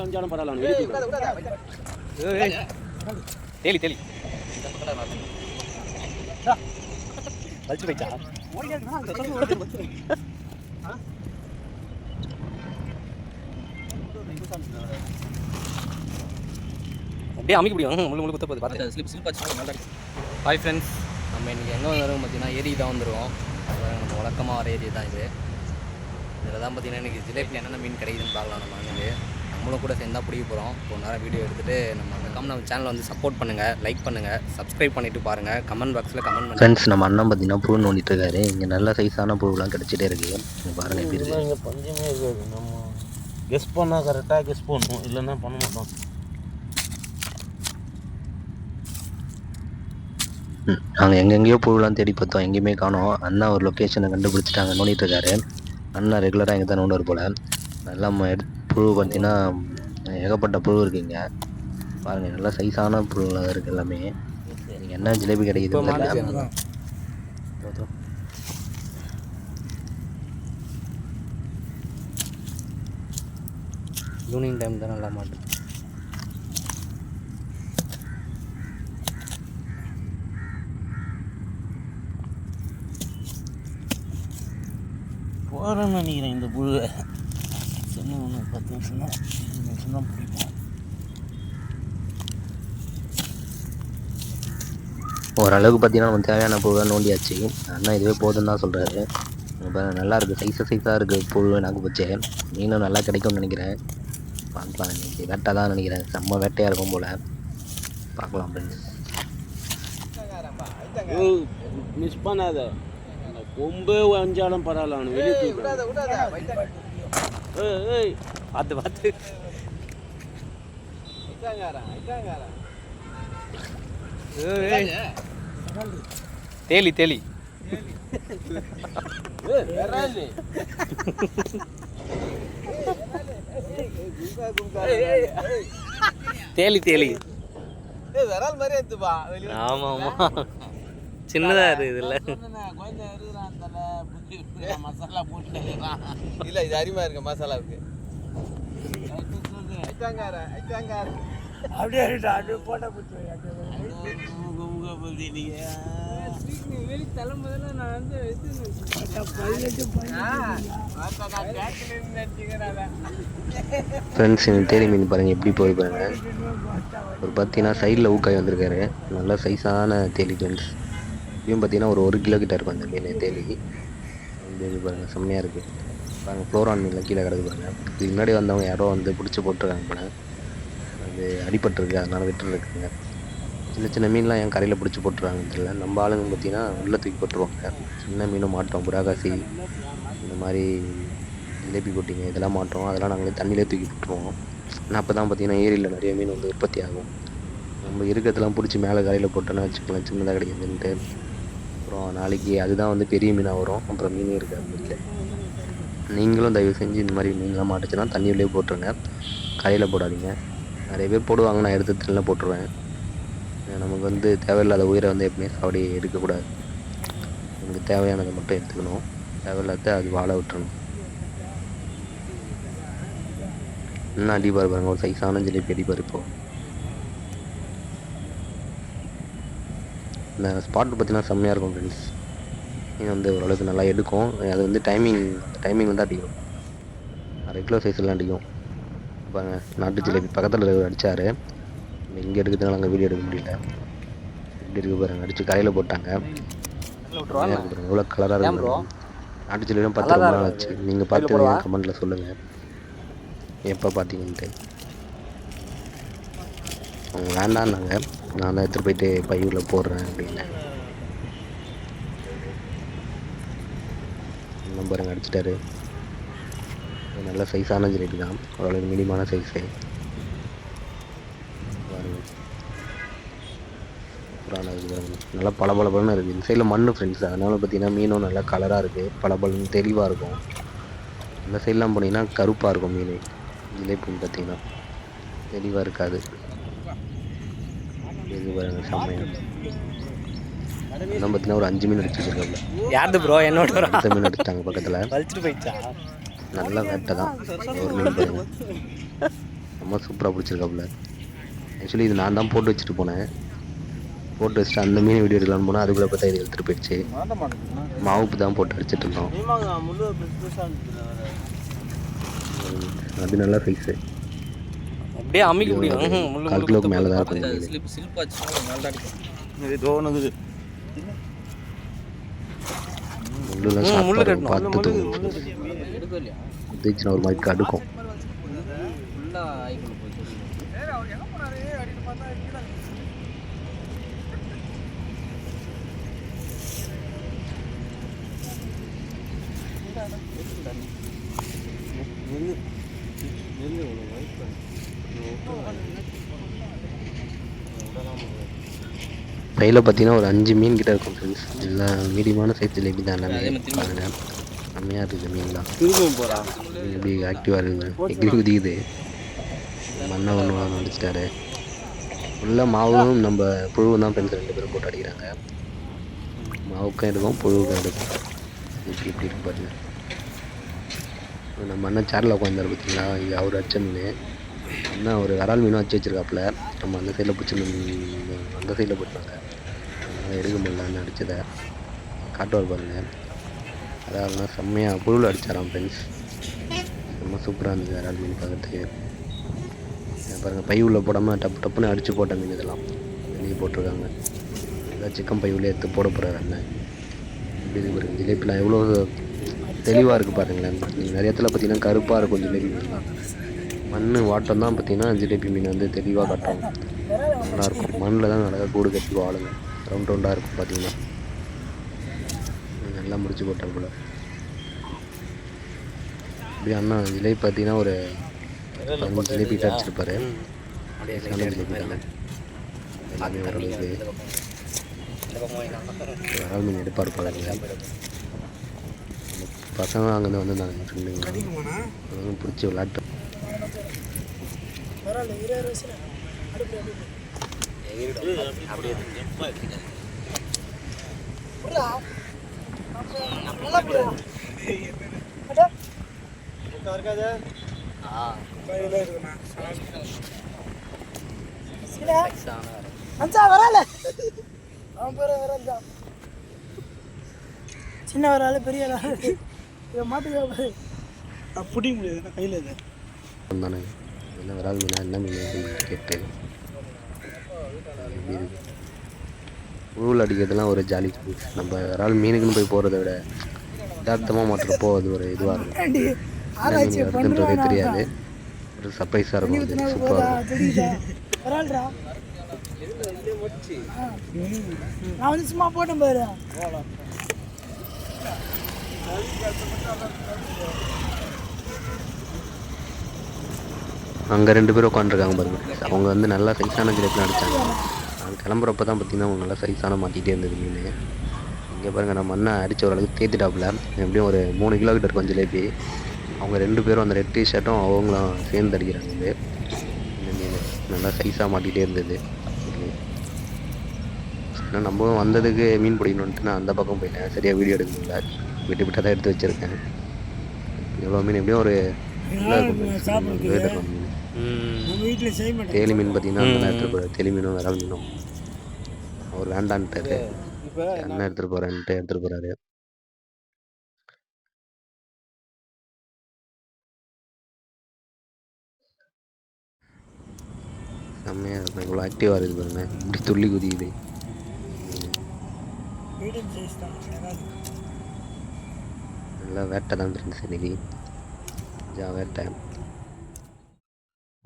வஞ்சாலும் பரவாயில்ல தேலி தேலி வச்சு போயிட்டா அப்படியே அமைக்க முடியும் முழு முழு குத்த போகுது பார்த்து ஸ்லிப் ஆச்சு நல்லா இருக்கு. ஹாய் ஃப்ரெண்ட்ஸ், நம்ம இன்றைக்கி எங்கே வந்துடும் பார்த்தீங்கன்னா ஏரி தான் வந்துடுவோம். நம்ம வழக்கமாக வர ஏரி தான் இது. இதில் தான் பார்த்தீங்கன்னா இன்றைக்கி ஜிலேபியில் என்னென்ன மீன் கிடைக்குதுன்னு பார்க்கலாம். நம்ம வந்து நம்மளும் கூட சேர்ந்தா பிடிக்க போகிறோம். ஒரு நேரம் வீடியோ எடுத்துகிட்டு நம்ம சேனலை வந்து சப்போர்ட் பண்ணுங்கள், லைக் பண்ணுங்கள், சப்ஸ்கிரைப் பண்ணிவிட்டு பாருங்கள், கமெண்ட் பாக்ஸில் கமெண்ட் பண்ணுங்கள். ஃப்ரெண்ட்ஸ், நம்ம அண்ணன் பார்த்தீங்கன்னா புழு நோண்டிட்டு இருக்காரு. இங்கே நல்ல சைஸான புழுலாம் கிடச்சிட்டே இருக்குது. இங்கே பாருங்கள் எப்படி இருக்குது. இங்கே பஞ்சமே இருக்காது. நம்ம கெஸ் பண்ணால் கரெக்டாக கெஸ் பண்ணணும், இல்லைன்னா பண்ண மாட்டோம். நாங்கள் எங்கெங்கேயோ புழுலாம் தேடி பார்த்தோம், எங்கேயுமே காணோம். அண்ணா ஒரு லொக்கேஷனை கண்டுபிடிச்சிட்டாங்க, நோண்டிட்டு இருக்காரு. அண்ணா ரெகுலராக எங்கே தான் நோண்டுவார் போல். நல்லா புழு பார்த்தீங்கன்னா ஏகப்பட்ட புழு இருக்குங்க. பாருங்கள், நல்லா சைஸான புழுலாம் இருக்குது எல்லாமே. நீங்கள் என்ன ஜிலேபி கிடைக்குது ஈவினிங் டைம் தான் நல்லா மாட்டேன். போகிறேன்னு நினைக்கிறேன். இந்த புழுவை சின்ன ஒன்று 10 நிமிஷம் தான், 20 நிமிஷம் தான் பிடிப்போம். ஓரளவுக்கு பார்த்தீங்கன்னா நம்ம தேவையான புழுவை நோண்டியாச்சு. அண்ணா இதுவே போதுன்னு தான் சொல்கிறாரு. இப்போ நல்லா இருக்குது, சைஸாக இருக்குது புழு. நாக்கு போச்சு. மீனும் நல்லா கிடைக்கும்னு நினைக்கிறேன். பார்க்கலாம், இன்னைக்கு வேட்டை தான் நினைக்கிறேன். செம்ம வேட்டையாக இருக்கும் போல். பார்க்கலாம் ஃப்ரெண்ட்ஸ். மிஸ் பண்ணாத, கொம்பே வஞ்சாலும் பரவாயில்ல வெளியே பார்த்து பார்த்து தேலி தேலி தேலி தேலி ஆமா ஆமா, சின்னதா இருக்குது இல்ல. மசாலா போட்டு இல்ல, இது அருமையா இருக்கு மசாலாவுக்கு. அப்படியே போட்ட ஃப்ரெண்ட்ஸ், தேலி மீன் பாருங்கள் எப்படி போய் பாருங்கள். ஒரு பார்த்தீங்கன்னா சைடில் ஊக்காய் வந்திருக்காரு. நல்ல சைஸான தேலி ஃப்ரெண்ட்ஸ். இப்பயும் பார்த்தீங்கன்னா ஒரு 1 கிலோ கிட்ட இருக்கும் அந்த மீன் தேலி. இது பாருங்கள், செம்மையாக இருக்குது. பாருங்கள், ஃப்ளோரான் மீனில் கீழே கிடக்கு பாருங்கள். இதுக்கு முன்னாடி வந்தவங்க யாரோ வந்து பிடிச்சி போட்டிருக்காங்க போல. அது அடிபட்டுருக்கு, அதனால் விட்டுருக்குங்க. சின்ன சின்ன மீன்லாம் என் கரையில் பிடிச்சி போட்டுருவாங்க தெரியல. நம்ம ஆளுங்க பார்த்தீங்கன்னா உள்ளே தூக்கி போட்டுருவாங்க. சின்ன மீனும் மாட்டோம், புறாகாசி இந்த மாதிரி ஜிலேபி கொட்டிங்க இதெல்லாம் மாட்டோம். அதெல்லாம் நாங்களே தண்ணியிலே தூக்கி போட்டுருவோம். ஆனால் அப்போ தான் பார்த்தீங்கன்னா ஏரியில் நிறைய மீன் வந்து உற்பத்தி ஆகும். நம்ம இருக்கிறதெல்லாம் பிடிச்சி மேலே கரையில் போட்டோன்னா வச்சுக்கலாம், சின்னதாக கிடைக்குதுன்ட்டு. அப்புறம் நாளைக்கு அதுதான் வந்து பெரிய மீனாக வரும். அப்புறம் மீனே இருக்காது வீட்டில். நீங்களும் தயவு செஞ்சு இந்த மாதிரி மீன்லாம் மாட்டுச்சுன்னா தண்ணியிலே போட்டுருங்க, கரையில் போடாதீங்க. நிறைய பேர் போடுவாங்க, நான் எடுத்து தண்ணியில் போட்டுருவேன். நமக்கு வந்து தேவையில்லாத உயிரை வந்து எப்பவுமே அப்படி எடுக்கக்கூடாது. நமக்கு தேவையானதை மட்டும் எடுத்துக்கணும், தேவையில்லாத அது வாழ விட்டுறணும். இன்னும் அடிப்பார் பாருங்க, ஒரு சைஸான ஜிலேபி அடிப்பார். இப்போது இந்த ஸ்பாட்டு பார்த்தீங்கன்னா செம்மையாக இருக்கும் ஃப்ரெண்ட்ஸ். மீன் வந்து ஓரளவுக்கு நல்லா எடுக்கும். அது வந்து டைமிங் வந்து அடிக்கும். 1/2 கிலோ சைஸ்லாம் அடிக்கும். பாருங்க, நாட்டு ஜிலேபி பக்கத்தில் அடித்தார். இங்கே எடுக்கிறதுனால அங்கே வீடியோ எடுக்க முடியல. இப்படி இருக்கு பாருங்க, அடித்து கரையில் போட்டாங்க. எவ்வளோ கலராக இருக்கும். நாட்டு ஜிலேபியும் 10 ரொம்ப நாள் ஆச்சு. நீங்கள் பார்த்து கமெண்ட்டில் சொல்லுங்கள் எப்போ பார்த்தீங்கன்ட்டு. அவங்க வேண்டான்னாங்க, நான் தான் எடுத்துகிட்டு போயிட்டு பையூரில் போடுறேன் அப்படின்னு. இன்னும் பாருங்க அடிச்சிட்டாரு. நல்ல சைஸான ஜிலேபி தான், ஓரளவுக்கு மீடியமான சைஸு. நல்லா பளபளன்னு இருக்குது. இந்த சைடில் மண் ஃப்ரெண்ட்ஸ், அதனால் பார்த்தீங்கன்னா மீனும் நல்லா கலராக இருக்குது, பளபளன்னு தெளிவாக இருக்கும். இந்த சைட்லாம் போனீங்கன்னா கருப்பாக இருக்கும் மீன். ஜிலேபின்னு பார்த்தீங்கன்னா தெளிவாக இருக்காது. இது பாருங்க செம்மையாக. அதான் பார்த்தீங்கன்னா ஒரு 5 மீன் அடிச்சு வச்சிருக்காங்க. யாரு ப்ரோ என்னோட அடுத்த மீன் அடிச்சிட்டாங்க பக்கத்தில். வலிச்சுட்டு போயிடுச்சா? நல்ல வேட்டை தான். ஒரு மீன் பாருங்க. ரொம்ப சூப்பராக பிடிச்சிருக்காப்புல. ஆக்சுவலி இது நான் தான் போட்டு வச்சுட்டு போனேன். போட்டு வச்சுட்டு அந்த மீன் வீடியோ எடுக்கலான்னு போனால் அதுக்குள்ளே பார்த்தா இது எடுத்துகிட்டு போயிடுச்சு. மாவுப்பு தான் போட்டு அடிச்சிட்டு இருந்தோம். அது நல்லா சைஸு. அப்படியே அமுக்கி முடியும். 1/4 கிலோக்கு மேலே தான் இருக்கும். முள்ளுலாம் பார்த்து குதிச்சுன்னா ஒரு மாதிரி கடுக்கும். கையில் பார்த்தீங்கன்னா ஒரு 5 மீன் கிட்ட இருக்கும் ஃப்ரெண்ட்ஸ். எல்லாம் மீடியமான சைஸ் ஜிலேபி தான் எல்லாமே. பாருங்கள் செம்மையாக இருக்குது மீன்லாம். எப்படி ஆக்டிவாக இருக்குது, எக்ரி குதிக்குது. மண்ணை ஒன்று அடிச்சிட்டாரு. ஃபுல்லாக மாவும் நம்ம புழுவும் தான் ஃப்ரெண்ட்ஸ் 2 பேரும் போட்டு அடிக்கிறாங்க. மாவுக்கும் எடுக்கும் புழுவுக்கும் எடுக்கும். இப்படி இருக்கு பாருங்க. நம்ம அண்ணன் சேரில் உட்காந்தாரு பார்த்தீங்களா, இது அவர் அடிச்ச மீன். அண்ணா ஒரு விரால் மீனும் வச்சு வச்சுருக்காப்புல. நம்ம அந்த சைடில் பிடிச்சி அந்த சைடில் போட்டாங்க. அதனால் எடுக்க முடியலன்னு அடித்ததை காட்டுவார் பாருங்கள். அதாவதுனா செம்மையாக புழுவில் அடித்தாராம் ஃப்ரெண்ட்ஸ். ரொம்ப சூப்பராக இருந்தது விரால் மீன் பார்க்கறதுக்கு. பாருங்கள் பை உள்ள போடாமல் டப்புன்னு அடித்து போட்ட மீன் இதெல்லாம் வெளியே போட்டிருக்காங்க. ஏதாவது சிக்கன் பை உள்ளே எடுத்து போட போகிறாரு அண்ணன். இப்படி இது பாருங்கள் ஜிலேபிலாம் எவ்வளோ தெளிவாக இருக்குது பாருங்களேன். நீங்கள் நிறைய இடத்துல பார்த்தீங்கன்னா கருப்பாக இருக்கும் ஜிலேபி மீன்லாம். மண் வாட்டம் தான் பார்த்தீங்கன்னா ஜிலேபி மீன் வந்து தெளிவாக காட்டும். நல்லாயிருக்கும். மண்ணில் தான் நல்லா கூடு கட்டி வாழுங்க. ரவுண்டாக இருக்கும் பார்த்தீங்கன்னா. நல்லா முடிச்சு போட்டேன் போல். இப்படி அண்ணா ஜிலேபி பார்த்தீங்கன்னா ஒரு 15 ஜிலேபி கிட்ட அடிச்சிருப்பாரு. ஜிலேபி தானே எல்லாமே ஓரளவுக்கு விரால் மீன் எடுப்பார் பாருங்க. பசங்க அங்கேருந்து வந்துருந்தாங்க என் ஃப்ரெண்டுங்க. பிடிச்சி விளாட்டு சின்ன வரால பெரிய மாட்டுக்கு பிடிக்க முடியாது கையில் இது தானே. என்ன விரால் மீனா என்ன மீன் கேட்டு உருள் அடிக்கிறதுலாம் ஒரு ஜாலி. நம்ம விரால் மீனுக்குன்னு போய் போகிறத விட யதார்த்தமாக மாட்டுறப்போ அது ஒரு இதுவாக இருக்கும். என்ன மீன் வருதுன்றதே தெரியாது. ஒரு சர்ப்ரைஸாக இருக்கும். அது சூப்பராக இருக்கும். நான் வந்து சும்மா போட்டேன் பாரு. அங்கே 2 பேரும் உட்காந்துருக்காங்க பாருங்க. அவங்க வந்து நல்லா சைஸான ஜிலேபிலாம் அடித்தாங்க. அவங்க கிளம்புறப்ப தான் பார்த்தீங்கன்னா அவங்க நல்லா சைஸான மாட்டிகிட்டே இருந்தது மீன். இங்கே பாருங்கள் நம்ம அண்ணன் அடித்த ஓரளவுக்கு தேத்திட்டாப்புல. எப்படியும் ஒரு 3 கிலோ கிட்ட இருக்கும் ஜிலேபி. அவங்க 2 பேரும் அந்த ரெட் டிஷர்ட்டும் அவங்களும் சேர்ந்து அடிக்கிறாங்க. இது இந்த மீன் நல்லா சைஸாக மாட்டிகிட்டே இருந்தது. ஏன்னா நம்மளும் வந்ததுக்கு மீன் பிடிக்கணுன்ட்டு நான் அந்த பக்கம் போயிட்டேன். சரியாக வீடியோ எடுக்க முடியல. விட்டு விட்டால் தான் எடுத்து வச்சுருக்கேன். எவ்வளோ மீன் எப்படியும் ஒரு தேலி மீன் பார்த்தீங்கன்னா அந்த எடுத்துகிட்டு போகிறார். தேலி மீனும் விரால் மீனும் அவர் வேண்டான்ட்டாரு. என்ன எடுத்துகிட்டு போகிறேன்ட்டு எடுத்துகிட்டு போகிறாரு. செம்மையாக இருக்கும். இவ்வளோ ஆக்டிவாக இருக்குது பாருங்க. இப்படி துள்ளி குதிக்குது. நல்லா வேட்டை தான் ஃப்ரெண்ட்ஸ் இன்னைக்கு. வேட்டை.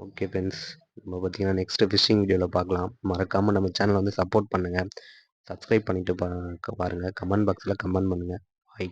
ஓகே ஃப்ரெண்ட்ஸ், நம்ம பார்த்தீங்கன்னா நெக்ஸ்ட்டு ஃபிஷ்ஷிங் வீடியோவில் பார்க்கலாம். மறக்காமல் நம்ம சேனலை வந்து சப்போர்ட் பண்ணுங்கள். சப்ஸ்கிரைப் பண்ணிவிட்டு பாருங்கள். கமெண்ட் பாக்ஸில் கமெண்ட் பண்ணுங்கள். பாய்.